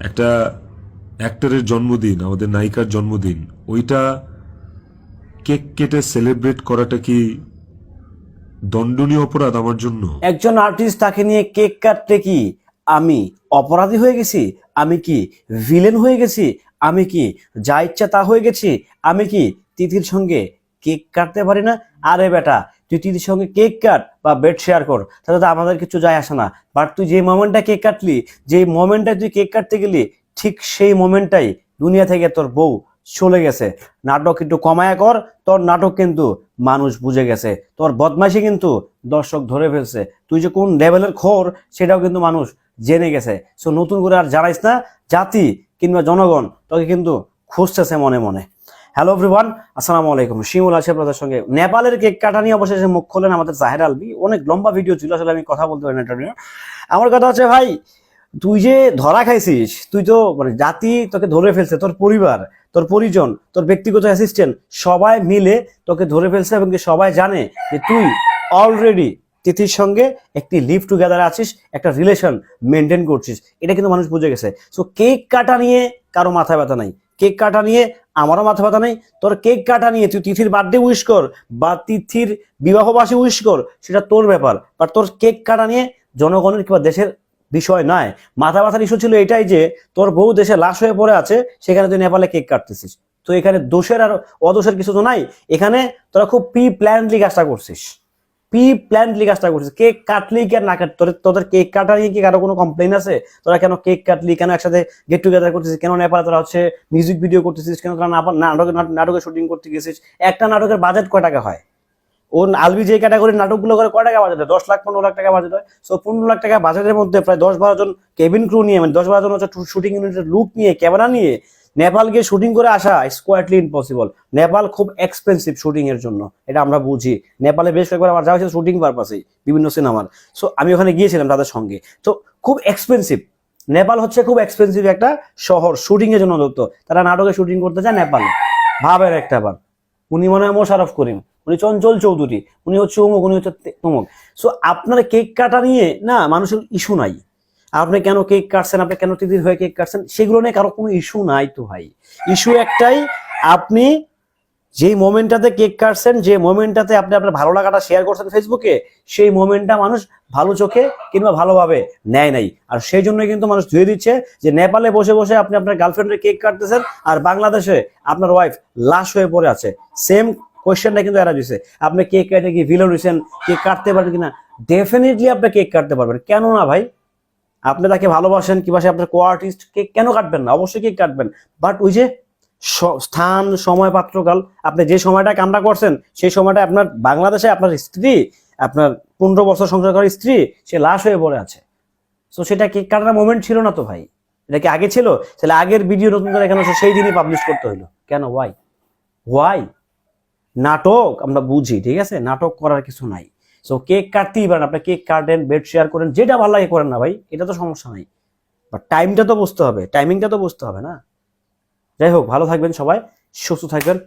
একটা অ্যাক্টরের জন্মদিন, আমাদের নায়িকার জন্মদিন, ওইটা কেক কেটে সেলিব্রেট করাটা কি দণ্ডনীয় অপরাধ আমার জন্য? একজন আর্টিস্ট তাকে নিয়ে কেক কাটতে কি আমি অপরাধী হয়ে গেছি? আমি কি ভিলেন হয়ে গেছি? আমি কি যা ইচ্ছা তা হয়ে গেছি? আমি কি তিথির সঙ্গে কেক কাটতে পারি না? আরে বেটা, তুই তিথির সঙ্গে কেক কাট বা বেড শেয়ার কর, তাতে তো আমাদের কিছু যায় আসে না। বাট তুই যে মোমেন্টটা কেক কাটলি, যে মোমেন্টটায় তুই কেক কাটতে গেলি, ঠিক সেই মোমেন্টটাই দুনিয়া থেকে তোর বউ চলে গেছে। নাটক একটু কমায়া কর, তোর নাটক কিন্তু মানুষ বুঝে গেছে, তোর বদমাইশি কিন্তু দর্শক ধরে ফেলছে, তুই যে কোন লেভেলের খোর সেটাও কিন্তু মানুষ জেনে গেছে। সো নতুন করে আর জানাইস না, জাতি কিংবা জনগণ তোকে কিন্তু খুঁজতেছে মনে মনে। হ্যালো এভরিওয়ান, আসসালামু আলাইকুম। শিমুল আছে আপনাদের সঙ্গে। নেপালের কেক কাটা নিয়ে অবশেষে মুখ খোলেন আমাদের জাহের আলভী। অনেক লম্বা ভিডিও ছিল, আসলে আমি কথা বলতে পারি না এটা নিয়ে। আমার কথা হচ্ছে ভাই, তুই যে ধরা খাইছিস, তুই তো মানে জাতি তোকে ধরে ফেলছে, তোর পরিবার, তোর পরিজন, তোর ব্যক্তিগত অ্যাসিস্ট্যান্ট সবাই মিলে তোকে ধরে ফেলছে, এবং সবাই জানে যে তুই অলরেডি তিথির সঙ্গে একটি লিভ টুগেদার আছিস, একটা রিলেশন মেনটেন করছিস। এটা কিন্তু মানুষ বুঝে গেছে। সো কেক কাটা নিয়ে কারো মাথা ব্যথা নাই, কেক কাটা নিয়ে আমারও মাথা ব্যথা নেই। তোর কেক কাটা নিয়ে তুই তিথির বার্থডে উইশ কর বা তিথির বিবাহবাসী উইশ কর, সেটা তোর ব্যাপার। বাট তোর কেক কাটা নিয়ে জনগণের কিংবা দেশের বিষয় নয়। মাথা ব্যথার ইস্যু ছিল এটাই যে তোর বউ দেশে লাশ হয়ে পড়ে আছে, সেখানে তুই নেপালে কেক কাটতেছিস। তো এখানে দোষের আর অদোষের কিছু তো নাই। এখানে তোরা খুব প্রি প্ল্যান্ডলি কাজটা করছিস, প্রি প্ল্যান্ডলি কাজটা করছিস। কেক কাটলি কি আর না কাট, তোদের কেক কাটা নিয়ে কি কারো কোনো কমপ্লেন আছে? তোরা কেন কেক কাটলি, কেন একসাথে গেট টুগেদার করতেছিস, কেন নেপালে তোরা হচ্ছে মিউজিক ভিডিও করতেছিস, কেন তোরা নাটকের শুটিং করতে গেছিস? একটা নাটকের বাজেট কয় টাকা হয়? ও আলবি যে ক্যাটাগরির নাটকগুলো করে কয় টাকা বাজেট হয়? 10 লাখ 15 লাখ টাকা বাজেট হয়। সো 15 লাখ টাকা বাজেটের মধ্যে প্রায় 10-12 জন কেবিন ক্রু নিয়ে, মানে 10-12 জন হচ্ছে শুটিং ইউনিটের লুক নিয়ে, ক্যামেরা নিয়ে নেপাল গিয়ে শুটিং করে আসা ইজ কোয়াইটলি ইম্পসিবল। নেপাল খুব এক্সপেন্সিভ শুটিং এর জন্য, এটা আমরা বুঝি। নেপালে বেশ কয়েকবার আমার যাওয়া হয়েছে শুটিং পারপাসেই, বিভিন্ন সিনেমার। সো আমি ওখানে গিয়েছিলাম তাদের সঙ্গে। তো খুব এক্সপেন্সিভ, নেপাল হচ্ছে খুব এক্সপেন্সিভ একটা শহর শুটিং এর জন্য। ধরতো তারা নাটকে শুটিং করতে যায় নেপালে, ভাবের একটা বার। উনি মনে হয় মোশাররফ করিম, উনি চঞ্চল চৌধুরী, উনি হচ্ছে অমুক, উনি হচ্ছে তমুক। সো আপনার কেক কাটা নিয়ে না মানুষের ইস্যু নাই। আপনি কেন কেক কাটছেন, আপনি কেন তিথির হয়ে কেক কাটছেন, সেগুলো নিয়ে কারো কোনো ইস্যু নাই তো ভাই। ইস্যু একটাই, আপনি যেই মোমেন্টটাতে কেক কাটছেন, যে মোমেন্টটাতে আপনি আপনার ভালো লাগাটা শেয়ার করছেন ফেসবুকে, সেই মোমেন্টটা মানুষ ভালো চোখে কিংবা ভালোভাবে নেয় নাই। আর সেই জন্যই কিন্তু মানুষ ধুয়ে দিচ্ছে যে নেপালে বসে বসে আপনি আপনার গার্লফ্রেন্ডের কেক কাটতেছেন, আর বাংলাদেশে আপনার ওয়াইফ লাশ হয়ে পড়ে আছে। সেম কোয়েশ্চেনটা কিন্তু এরা দিচ্ছে, আপনি কেক কাটে কি ভিলেন হয়েছেন, কেক কাটতে পারবেন কিনা? ডেফিনেটলি আপনি কেক কাটতে পারবেন, কেন না ভাই? আপনি তাকে ভালোবাসেন কিংবা সে আপনার কো আর্টিস্ট, কেক কেন কাটবেন না? অবশ্যই কেক কাটবেন। বাট ওই যে স্থান, সময়, পাত্রকাল, আপনি যে সময়টা কামনা করছেন, সেই সময়টা আপনার বাংলাদেশে আপনার স্ত্রী, আপনার 15 বছর সংসার করার স্ত্রী, সে লাশ হয়ে পড়ে আছে। তো সেটা কেক কাটার মোমেন্ট ছিল না তো ভাই। এটা কি আগে ছিল? তাহলে আগের ভিডিও নতুন করে কেন সেই দিনই পাবলিশ করতে হলো কেন? Why why? নাটক আমরা বুঝি, ঠিক আছে, নাটক করার কিছু নাই। সো কেক কাটতেই পারেন, আপনি কেক কাটেন, বেড শেয়ার করেন, যেটা ভালো লাগে করেন না ভাই, এটা তো সমস্যা নাই। বাট টাইমটা তো বুঝতে হবে, টাইমিংটা তো বুঝতে হবে না। যাই হোক, ভালো থাকবেন সবাই, সুস্থ থাকবেন।